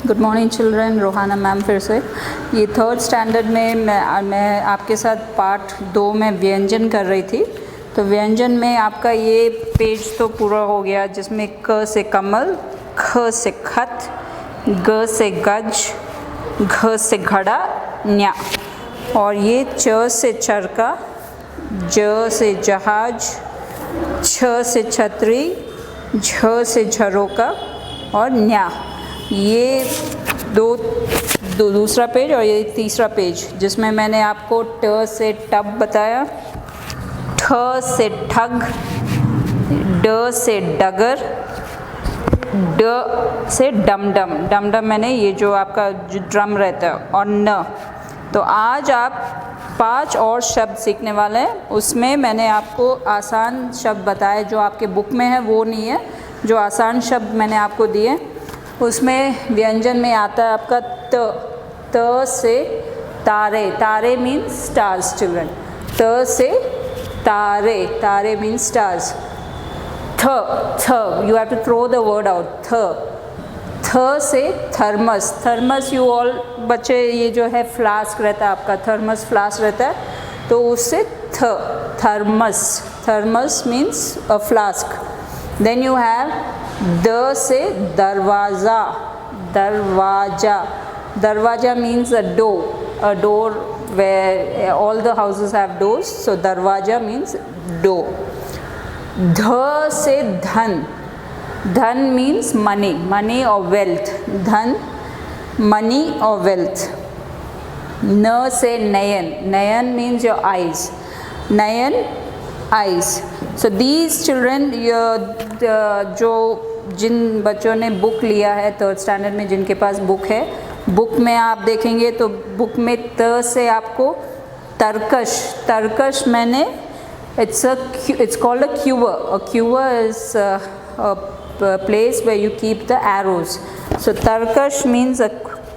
Good morning children, Rohana ma'am फिर से। ये थर्ड स्टैंडर्ड में मैं आपके साथ पार्ट 2 में व्यंजन कर रही थी। तो व्यंजन में आपका ये पेज तो पूरा हो गया, जिसमें क से कमल, ख से खत, ग से गज, घ से घड़ा, न्या। और ये च से चरका, ज से जहाज, छ से छतरी, झ से झरोका और न्या। ये दूसरा पेज और ये तीसरा पेज, जिसमें मैंने आपको ट से टब बताया, ठ से ठग, ड से डगर, ड से डमडम। डमडम मैंने ये जो आपका जो ड्रम रहता है, और न। तो आज आप 5 और शब्द सीखने वाले हैं। उसमें मैंने आपको आसान शब्द बताए, जो आपके बुक में है वो नहीं है, जो आसान शब्द मैंने आपको दिए। उसमें व्यंजन में आता है आपका त से तारे। तारे मीन्स स्टार्स चिल्ड्रन। त से तारे, तारे मीन्स स्टार्स। थ, you have to throw the word out. थ से थर्मस। थर्मस यू ऑल बच्चे, ये जो है फ्लास्क रहता है आपका, थर्मस फ्लास्क रहता है, तो उससे thermos. Thermos means a flask. Then you have द से दरवाज़ा। दरवाजा, दरवाजा means a door where all the houses have doors, so दरवाजा means door. ध से धन। धन means money, money or wealth. धन, money or wealth. न से नयन। नयन means your eyes. Nayan, eyes. So these children, जो जिन बच्चों ने बुक लिया है थर्ड स्टैंडर्ड में, जिनके पास बुक है, बुक में आप देखेंगे तो बुक में त से आपको तरकश। तरकश मैंने it's called a quiver. A quiver is a place where you keep the arrows. So tarkash means a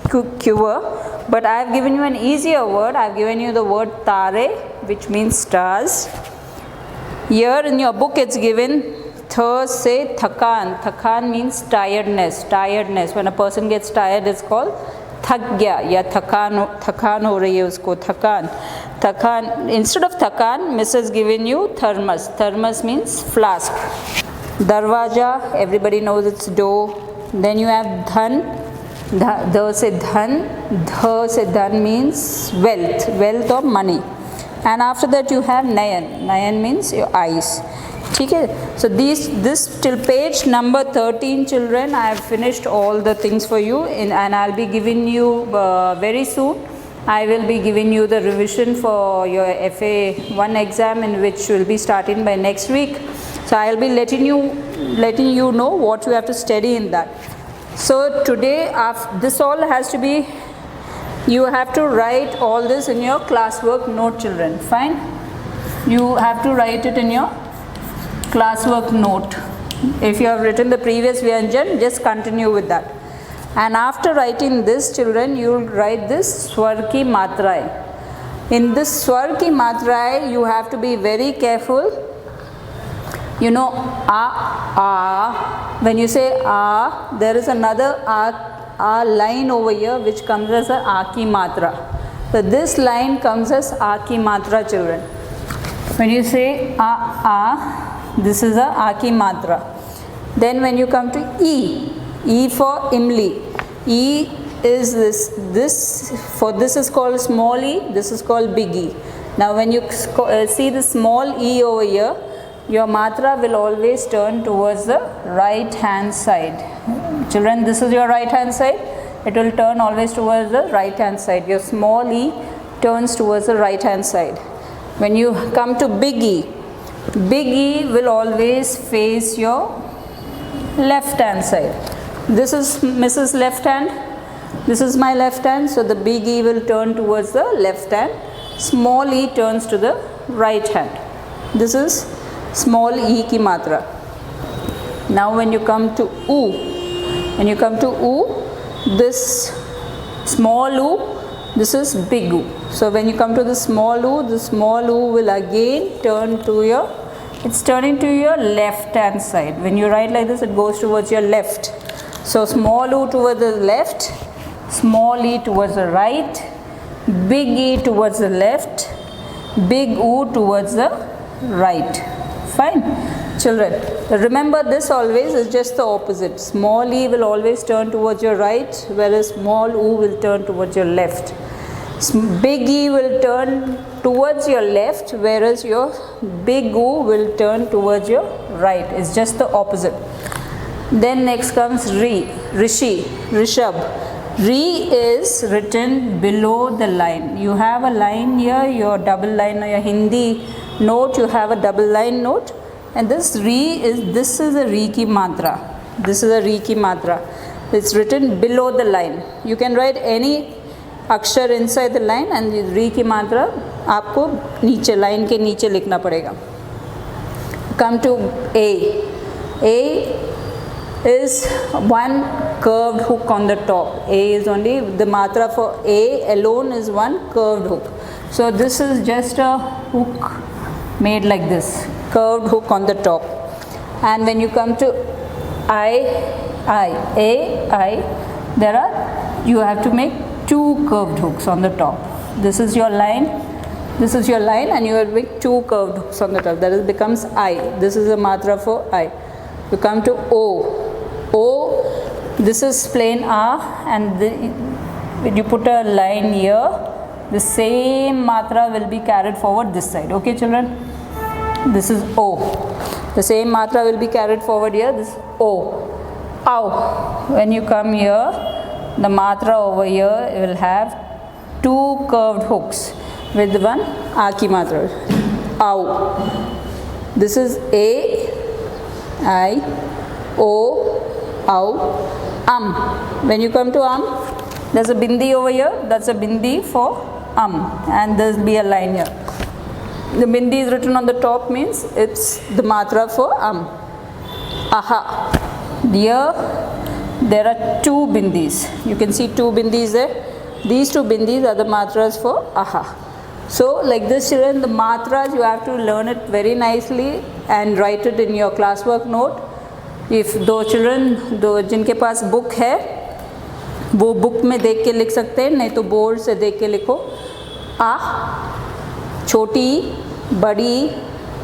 quiver, but I have given you an easier word. I have given you the word tare, which means stars. Here in your book it's given th se thakan. Thakan means tiredness. Tiredness. When a person gets tired, it's called थक गया या थकान हो रही है उसको, थकान। थकान, instead of थकान, Mrs. given you thermos. Thermos means flask. दरवाजा, everybody knows it's door. Then you have धन, ध से धन, ध से धन means wealth, wealth or money. And after that you have nayan. Nayan means your eyes. ठीक है. So this till page number 13 children, I have finished all the things for you, and I'll be giving you very soon. I will be giving you the revision for your FA1 exam, in which will be starting by next week. So I'll be letting you know what you have to study in that. So today, this all has to be, you have to write all this in your classwork note, children. Fine? You have to write it in your classwork note. If you have written the previous Vyanjan, just continue with that. And after writing this, children, you will write this Swar ki matrai. In this Swar ki matrai, you have to be very careful. You know, when you say there is another a line over here which comes as a ki matra. So this line comes as ki matra, children. When you say this is a ki matra. Then when you come to E for Imli. E is this is called small e, this is called big E. Now when you see the small e over here, your matra will always turn towards the right hand side. Children, this is your right hand side. It will turn always towards the right hand side. Your small e turns towards the right hand side. When you come to big E will always face your left hand side. This is Mrs. left hand, this is my left hand, so the big E will turn towards the left hand, small e turns to the right hand. This is small e ki matra. Now when you come to U, this small U, this is big U. So when you come to the small U will again turn to it's turning to your left hand side. When you write like this, it goes towards your left. So small u towards the left, small e towards the right, big E towards the left, big U towards the right. Fine. Children, remember this always is just the opposite. Small e will always turn towards your right, whereas small u will turn towards your left. Big E will turn towards your left, whereas your big U will turn towards your right. It's just the opposite. Then next comes Rishi, Rishabh. Re is written below the line. You have a line here, your double line, or your Hindi note, you have a double line note. And this is a Re ki matra. This is a Re ki matra. It's written below the line. You can write any अक्षर inside the line and Re की मात्रा आपको नीचे line के नीचे लिखना पड़ेगा. Come to A. A is one curved hook on the top. A is only the matra for A alone is one curved hook. So this is just a hook made like this, curved hook on the top. And when you come to you have to make two curved hooks on the top. This is your line, and you will make two curved hooks on the top. That becomes I. This is a matra for I. You come to O, this is plain R, and when you put a line here, the same matra will be carried forward this side. Okay, children? This is O. The same matra will be carried forward here. This is O. Ow. When you come here, the matra over here will have two curved hooks with one A ki matra. Ow. This is A, I, O, ow, When you come to there's a bindi over here. That's a bindi for and there'll be a line here. The bindi is written on the top means it's the matra for Aha. Here there are two bindis. You can see two bindis there. These two bindis are the matras for aha. So like this, children, the matras you have to learn it very nicely and write it in your classwork note. If जिनके पास book है वो book में देख के लिख सकते हैं, नहीं तो बोर्ड से देख के लिखो. आ, छोटी, बड़ी,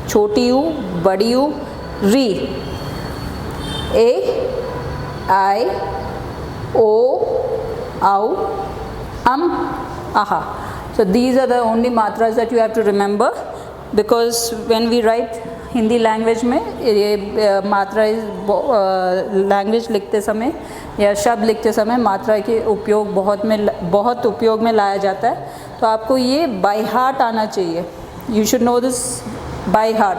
छोटी यू, बड़ी यू, री. A, I, O, ow, aha. So these are the only matras that you have to remember, because when we write Hindi language में ये मात्रा लैंग्वेज लिखते समय या शब्द लिखते समय मात्रा के उपयोग बहुत उपयोग में लाया जाता है. तो आपको ये बाय हार्ट आना चाहिए. You should know this by heart.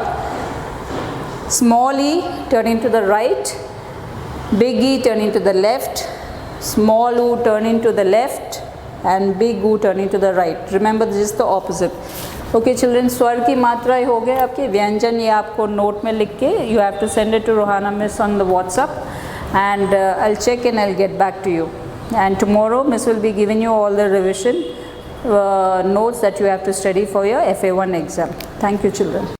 Small E turning to the right, big E turning to the left, small U turning to the left, and big U turning to the right. Remember, this is the opposite. Okay, children, स्वर की मात्रा हो गए आपके. व्यंजन ये आपको note में लिख के you have to send it to Rohana Miss on the WhatsApp, and I'll check and I'll get back to you. And tomorrow Miss will be giving you all the revision notes that you have to study for your FA1 exam. Thank you, children.